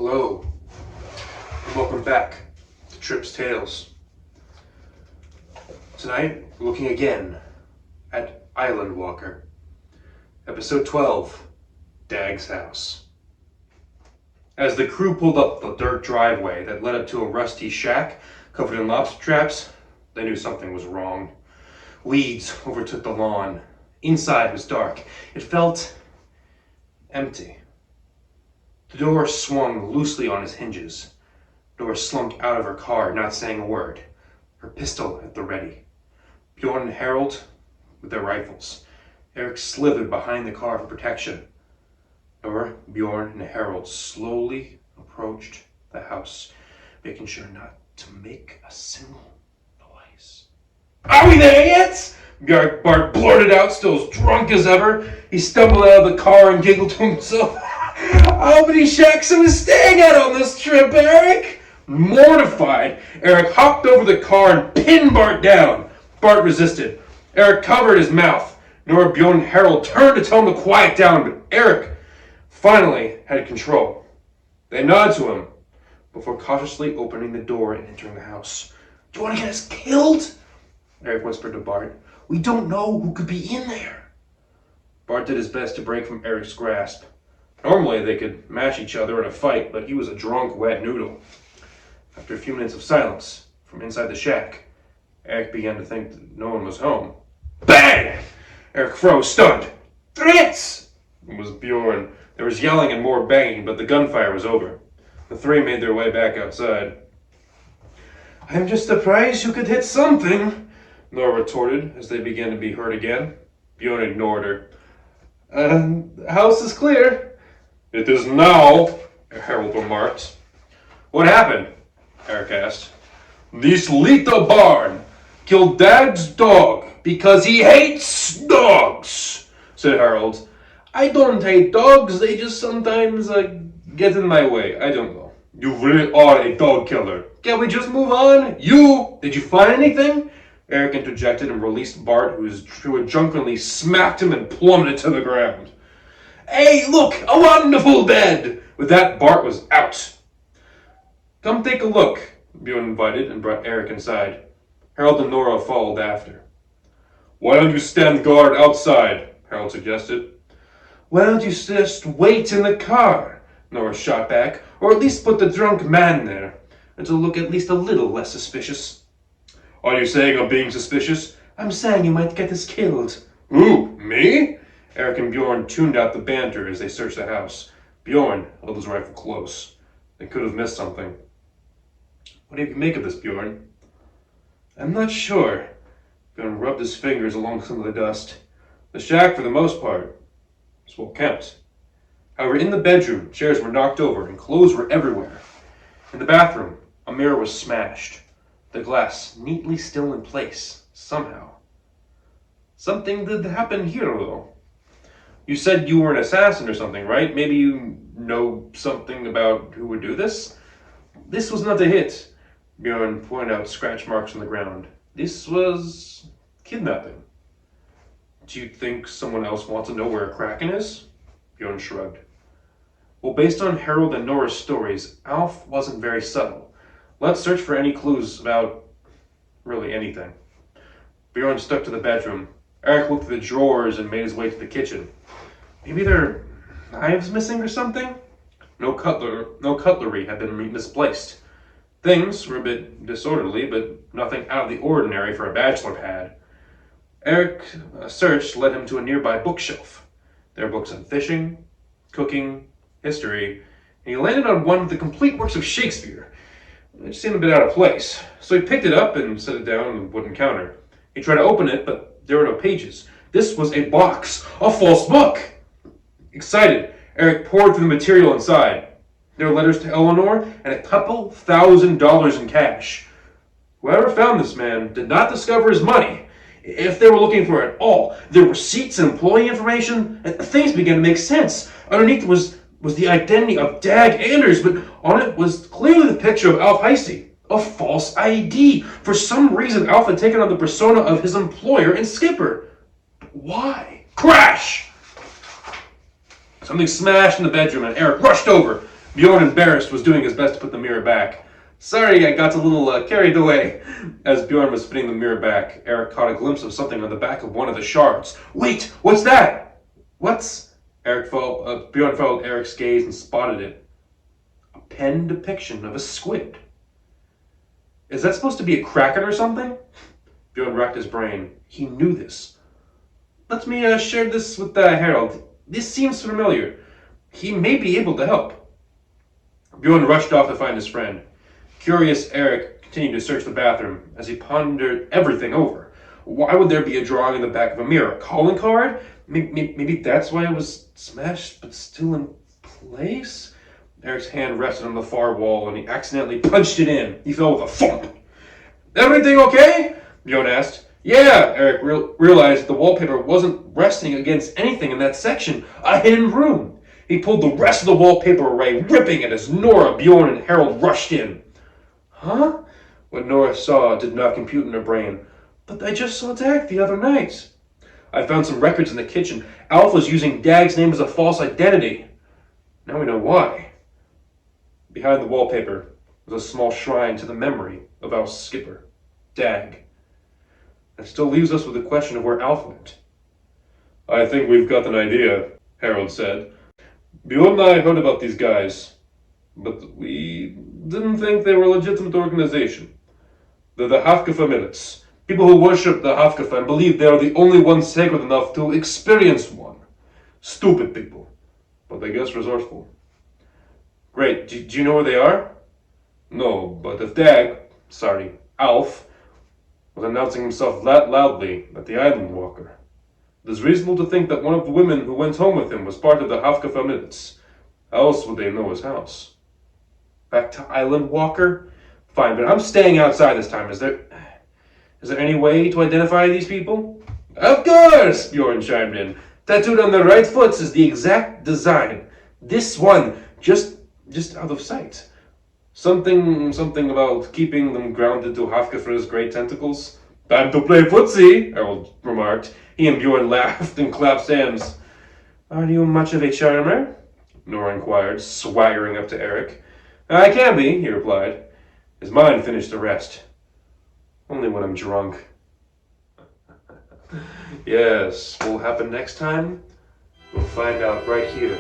Hello, and welcome back to Trip's Tales. Tonight, we're looking again at Island Walker, Episode 12, Dag's House. As the crew pulled up the dirt driveway that led up to a rusty shack covered in lobster traps, they knew something was wrong. Weeds overtook the lawn. Inside was dark. It felt empty. The door swung loosely on its hinges. Nora slunk out of her car, not saying a word, her pistol at the ready. Bjorn and Harold with their rifles. Eric slithered behind the car for protection. Nora, Bjorn, and Harold slowly approached the house, making sure not to make a single noise. "Are we there yet?" Bart blurted out, still as drunk as ever. He stumbled out of the car and giggled to himself. "How many shacks are we staying at on this trip, Eric?" Mortified, Eric hopped over the car and pinned Bart down. Bart resisted. Eric covered his mouth. Nora, Bjorn, and Harold turned to tell him to quiet down, but Eric finally had control. They nodded to him before cautiously opening the door and entering the house. "Do you want to get us killed?" Eric whispered to Bart. "We don't know who could be in there." Bart did his best to break from Eric's grasp. Normally they could match each other in a fight, but he was a drunk, wet noodle. After a few minutes of silence from inside the shack, Eric began to think that no one was home. Bang! Eric froze, stunned. "Fritz!" It was Bjorn. There was yelling and more banging, but the gunfire was over. The three made their way back outside. "I'm just surprised you could hit something," Nora retorted as they began to be heard again. Bjorn ignored her. "The house is clear." "It is now," Harold remarked. "What happened?" Eric asked. "This little barn killed Dad's dog because he hates dogs," said Harold. "I don't hate dogs, they just sometimes get in my way. I don't know." "You really are a dog killer. Can we just move on?" Did you find anything?" Eric interjected and released Bart, who had drunkenly smacked him and plummeted to the ground. "Hey, look, a wonderful bed!" With that, Bart was out. "Come take a look," Bjorn invited and brought Eric inside. Harold and Nora followed after. "Why don't you stand guard outside?" Harold suggested. "Why don't you just wait in the car?" Nora shot back. "Or at least put the drunk man there. It'll look at least a little less suspicious." "Are you saying I'm being suspicious?" "I'm saying you might get us killed." "Who, me?" Eric and Bjorn tuned out the banter as they searched the house. Bjorn held his rifle close. They could have missed something. "What do you make of this, Bjorn?" "I'm not sure." Bjorn rubbed his fingers along some of the dust. "The shack, for the most part, is well kept. However, in the bedroom, chairs were knocked over and clothes were everywhere. In the bathroom, a mirror was smashed. The glass neatly still in place, somehow. Something did happen here, though. You said you were an assassin or something, right? Maybe you know something about who would do this?" "This was not a hit." Bjorn pointed out scratch marks on the ground. "This was kidnapping." "Do you think someone else wants to know where Kraken is?" Bjorn shrugged. "Well, based on Harold and Nora's stories, Alf wasn't very subtle. Let's search for any clues about really anything." Bjorn stuck to the bedroom. Eric looked at the drawers and made his way to the kitchen. "Maybe there are knives missing or something?" No cutlery had been misplaced. Things were a bit disorderly, but nothing out of the ordinary for a bachelor pad. Eric's search led him to a nearby bookshelf. There were books on fishing, cooking, history, and he landed on one of the complete works of Shakespeare. It seemed a bit out of place, so he picked it up and set it down on the wooden counter. He tried to open it, but there were no pages. This was a box, a false book! Excited, Eric poured through the material inside. There were letters to Eleanor and a couple $1,000s in cash. Whoever found this man did not discover his money. If they were looking for it at all, there were receipts and employee information, and things began to make sense. Underneath was the identity of Dag Anders, but on it was clearly the picture of Alf Heisty. A false ID. For some reason, Alf had taken on the persona of his employer and skipper. But why? Crash! Something smashed in the bedroom and Eric rushed over. Bjorn, embarrassed, was doing his best to put the mirror back. Sorry, I got a little carried away. As Bjorn was putting the mirror back, Eric caught a glimpse of something on the back of one of the shards. Wait, what's that? What's... Bjorn followed Eric's gaze and spotted it. A pen depiction of a squid. Is that supposed to be a kraken or something? Bjorn racked his brain. He knew this. Let me share this with Harold. This seems familiar. He may be able to help. Bjorn rushed off to find his friend. Curious, Eric continued to search the bathroom as he pondered everything over. Why would there be a drawing in the back of a mirror? A calling card? Maybe that's why it was smashed but still in place? Eric's hand rested on the far wall and he accidentally punched it in. He fell with a thump. Everything okay? Bjorn asked. Yeah, Eric realized the wallpaper wasn't resting against anything in that section. A hidden room. He pulled the rest of the wallpaper away, ripping it as Nora, Bjorn, and Harold rushed in. Huh? What Nora saw did not compute in her brain. But I just saw Dag the other night. I found some records in the kitchen. Alf was using Dag's name as a false identity. Now we know why. Behind the wallpaper was a small shrine to the memory of Alf's skipper, Dag. That still leaves us with the question of where Alf went. I think we've got an idea, Harold said. Bjorn and I heard about these guys, but we didn't think they were a legitimate organization. They're the Hafkafa Millets, people who worship the Hafkafa and believe they are the only ones sacred enough to experience one. Stupid people, but I guess resourceful. Great, do you know where they are? No, but if Alf, was announcing himself that loudly at the Island Walker, it is reasonable to think that one of the women who went home with him was part of the Hafkafa Millets. How else would they know his house? Back to Island Walker? Fine, but I'm staying outside this time. Is there any way to identify these people? Of course, Bjorn chimed in. Tattooed on their right foot is the exact design. This one, just out of sight. Something about keeping them grounded to Hafkafa's great tentacles. Time to play footsie, Harold remarked. He and Bjorn laughed and clapped hands. Are you much of a charmer? Nora inquired, swaggering up to Eric. I can be, he replied. His mind finished the rest. Only when I'm drunk. Yes, what will happen next time? We'll find out right here